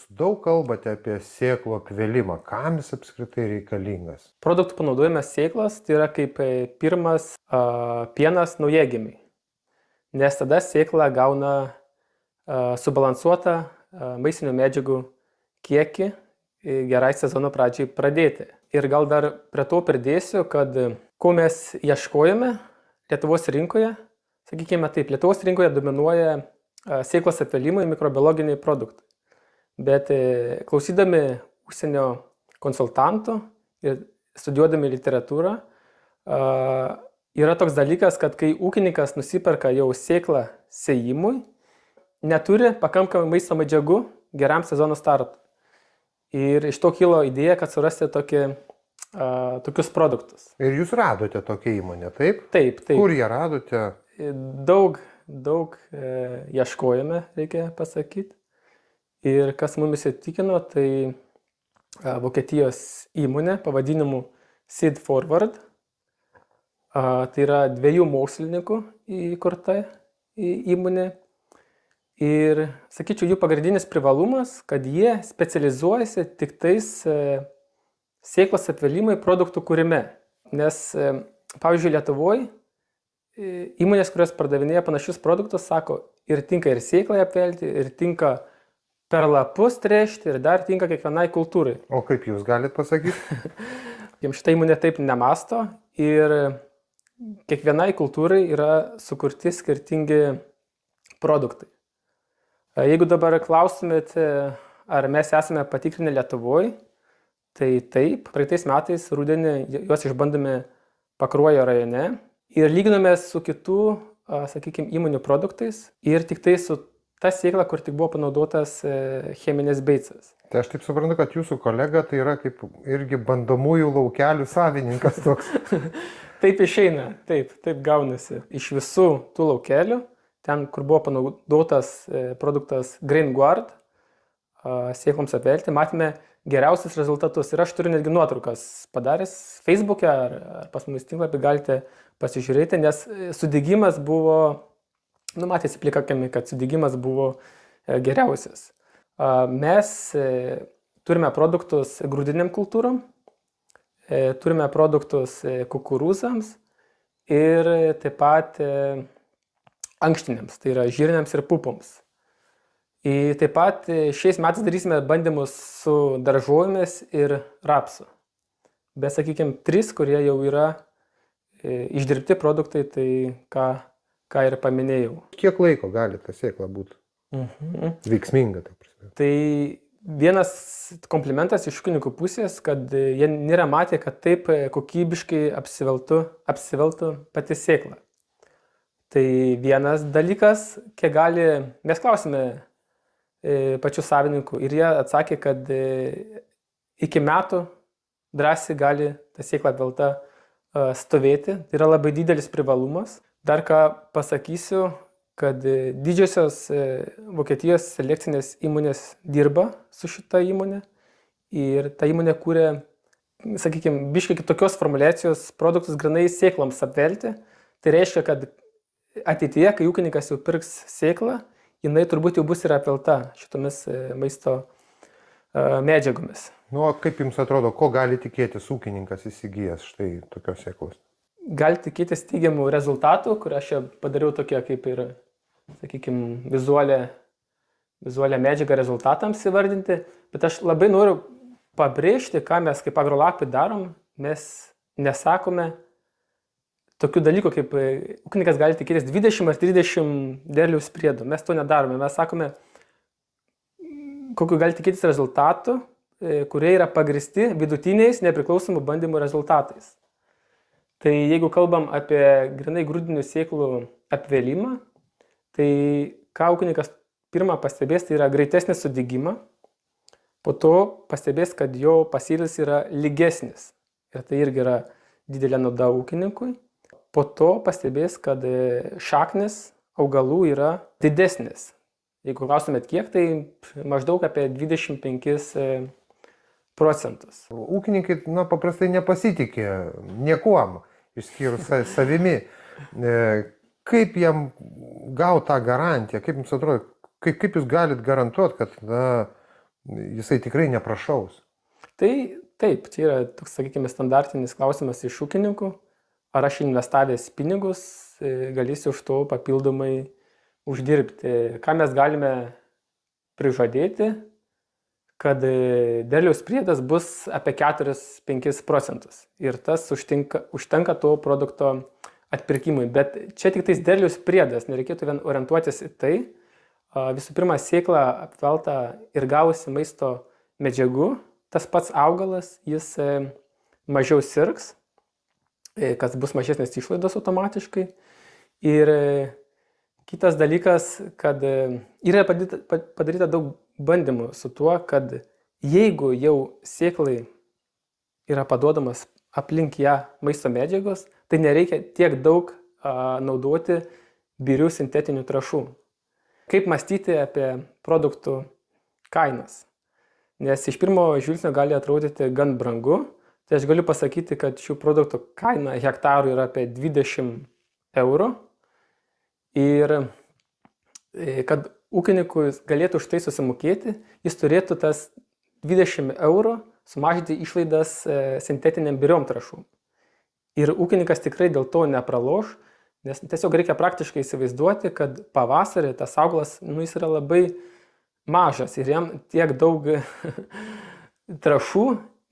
Daug kalbate apie sėklų apvėlimą. Kam jis apskritai reikalingas? Produktų panaudojimas sėklos tai yra kaip pirmas pienas naujagimiui, nes tada sėkla gauna subalansuotą maistinių medžiagų kiekį gerai sezono pradžiai pradėti. Ir gal dar prie to pridėsiu, kad ko mes ieškojame Lietuvos rinkoje, sakykime taip, Lietuvos rinkoje dominuoja sėklos apvėlimai mikrobiologiniai produktai. Bet klausydami užsienio konsultantų ir studijuodami literatūrą, yra toks dalykas, kad kai ūkininkas nusiperka jau sėklą sėjimui, neturi pakankamai maisto medžiagų geram sezono startui. Ir iš to kilo idėja, kad surasti tokius produktus. Ir jūs radote tokią įmonę, taip? Taip. Kur ją radote? Daug ieškojame, reikia pasakyti. Ir kas mumis įtikino, tai Vokietijos įmonė pavadinimu Seed Forward. Tai yra 2 mokslininkų įkurta įmonė. Ir, sakyčiau, jų pagrindinis privalumas, kad jie specializuojasi tik tais sėklos apvėlimai produktų kūrime. Nes, pavyzdžiui, Lietuvoje įmonės, kurios pardavinėja panašius produktus, sako, ir tinka ir sėklai apvelti, ir tinka per lapus tręšti, ir dar tinka kiekvienai kultūrai. O kaip jūs galite pasakyti? Jiems šitą įmonę taip nemasto ir kiekvienai kultūrai yra sukurti skirtingi produktai. Jeigu dabar klaustumėt, ar mes esame patikrinę Lietuvoje, tai taip, praeitais metais rudenį juos išbandėme Pakruojo rajone ir lyginome su kitų, sakykime, įmonių produktais ir tik tai su ta sėkla, kur tik buvo panaudotas cheminis beicas. Tai aš taip suprantu, kad jūsų kolega tai yra kaip irgi bandomųjų laukelių savininkas toks. Taip išeina, taip gaunasi. Iš visų tų laukelių, ten, kur buvo panaudotas produktas GrainGuard sėkloms apvelti, matėme geriausius rezultatus. Ir aš turiu netgi nuotraukas padaręs Facebook'e ar pas mus tinklapį, galite pasižiūrėti, nes sudegimas buvo, matėsi plika akimi, kad sudegimas buvo geriausias. Mes turime produktus grūdiniam kultūrom, turime produktus kukurūzams ir taip pat ankštiniams, tai yra žirniams ir pupoms. Ir taip pat šiais metais darysime bandymus su daržovėmis ir rapsu. Bet, sakykime, 3, kurie jau yra išdirbti produktai, tai ką ir paminėjau. Kiek laiko gali ta sėkla būti veiksminga? Tai vienas komplimentas iš ūkininkų pusės, kad jie nėra matę, kad taip kokybiškai apsiveltų pati sėkla. Tai vienas dalykas, kiek gali, mes klausime pačių savininkų ir jie atsakė, kad iki metų drąsiai gali ta sėkla apvelta stovėti. Tai yra labai didelis privalumas. Dar ką pasakysiu, kad didžiosios Vokietijos selekcinės įmonės dirba su šita įmonė ir ta įmonė kūrė, sakykime, biškai kitokios formulacijos produktus granai sėkloms apvelti. Tai reiškia, kad ateityje, kai ūkininkas jau pirks sėklą, jinai turbūt jau bus ir apvelta šitomis maisto medžiagomis. Kaip jums atrodo, ko gali tikėtis ūkininkas įsigijęs štai tokios sėklos? Gali tikėtis teigiamų rezultatų, kur aš čia padariau tokie kaip ir, sakykime, vizualią medžiagą rezultatams įvardinti, bet aš labai noriu pabrėžti, ką mes kaip Agrolapai darom. Mes nesakome tokių dalykų, kaip ūkininkas gali tikėtis 20 ar 30 derliaus priedų. Mes to nedarome. Mes sakome, kokiu gali tikėtis rezultatų, kurie yra pagristi vidutiniais nepriklausomų bandymų rezultatais. Tai jeigu kalbam apie grinai grūdinių sėklų apvėlimą, tai ką ūkininkas pirmą pastebės, tai yra greitesnį sudygimą, po to pastebės, kad jo pasėlis yra lygesnis. Ir tai irgi yra didelė nauda ūkininkui. Po to pastebės, kad šaknis augalų yra didesnis. Jeigu klausimėt kiek, tai maždaug apie 25%. Ūkininkai paprastai nepasitikė niekuom, išskyrus savimi. Kaip jam gauti tą garantiją? Kaip jums atrodo, Kaip jūs galit garantuoti, kad jisai tikrai neprašaus? Tai taip, čia yra toks, sakykime, standartinis klausimas iš ūkininkų. Ar aš investavęs pinigus galėsiu už to papildomai uždirbti? Ką mes galime prižadėti, kad derliaus priedas bus apie 4-5 procentus. Ir tas užtenka to produkto atpirkimui. Bet čia tik tais derliaus priedas, nereikėtų vien orientuotis į tai. Visų pirma, sėkla apvelta ir gavusi maisto medžiagų, tas pats augalas, jis mažiau sirgs, kas bus mažesnės išlaidos automatiškai. Ir kitas dalykas, kad yra padaryta daug bandymų su tuo, kad jeigu jau sėklai yra paduodamas aplink ją maisto medžiagos, tai nereikia tiek daug naudoti birių sintetinių trąšų. Kaip mąstyti apie produktų kainas? Nes iš pirmo žvilgsnio gali atrodyti gan brangu. Tai aš galiu pasakyti, kad šių produktų kaina hektarų yra apie 20 eurų. Ir kad ūkininkui galėtų už tai susimokėti, jis turėtų tas 20 eurų sumažinti išlaidas sintetiniam biriom trąšom. Ir ūkininkas tikrai dėl to nepraloš, nes tiesiog reikia praktiškai įsivaizduoti, kad pavasarį tas augalas, jis yra labai mažas ir jam tiek daug trąšų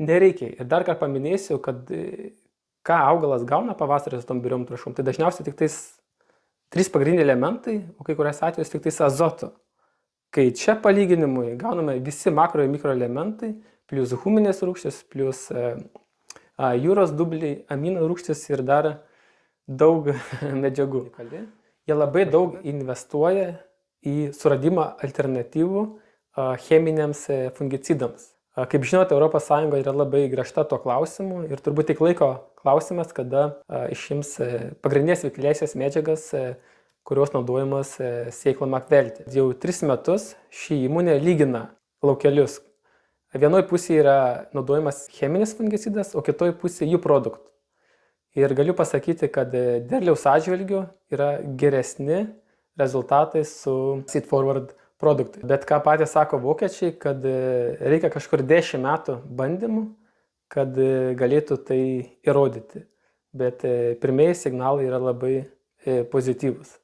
nereikia. Ir dar kartą paminėsiu, kad ką augalas gauna pavasarį su tom biriom trąšom, tai dažniausiai tik tais 3 pagrindiniai elementai, o kai kuriais atvejais tik tais azoto. Kai čia palyginimui gauname visi makro ir mikroelementai, plus huminės rūgštys, plus jūros dubliai, amino rūgštys ir dar daug medžiagų. Jie labai daug investuoja į suradimą alternatyvų cheminiams fungicidams. Kaip žinote, ES yra labai griežta tuo klausimu ir turbūt tik laiko klausimas, kada išims pagrindinės veikliąsias medžiagas, kurios naudojamas sėklom apvelti. Jau 3 metus ši įmonė lygina laukelius. Vienoje pusėje yra naudojamas cheminis fungicidas, o kitoje pusėje jų produktų. Ir galiu pasakyti, kad derliaus atžvilgiu yra geresni rezultatai su Seed Forward produktai. Bet ką patys sako vokiečiai, kad reikia kažkur 10 metų bandymų, kad galėtų tai įrodyti. Bet pirmieji signalai yra labai pozityvus.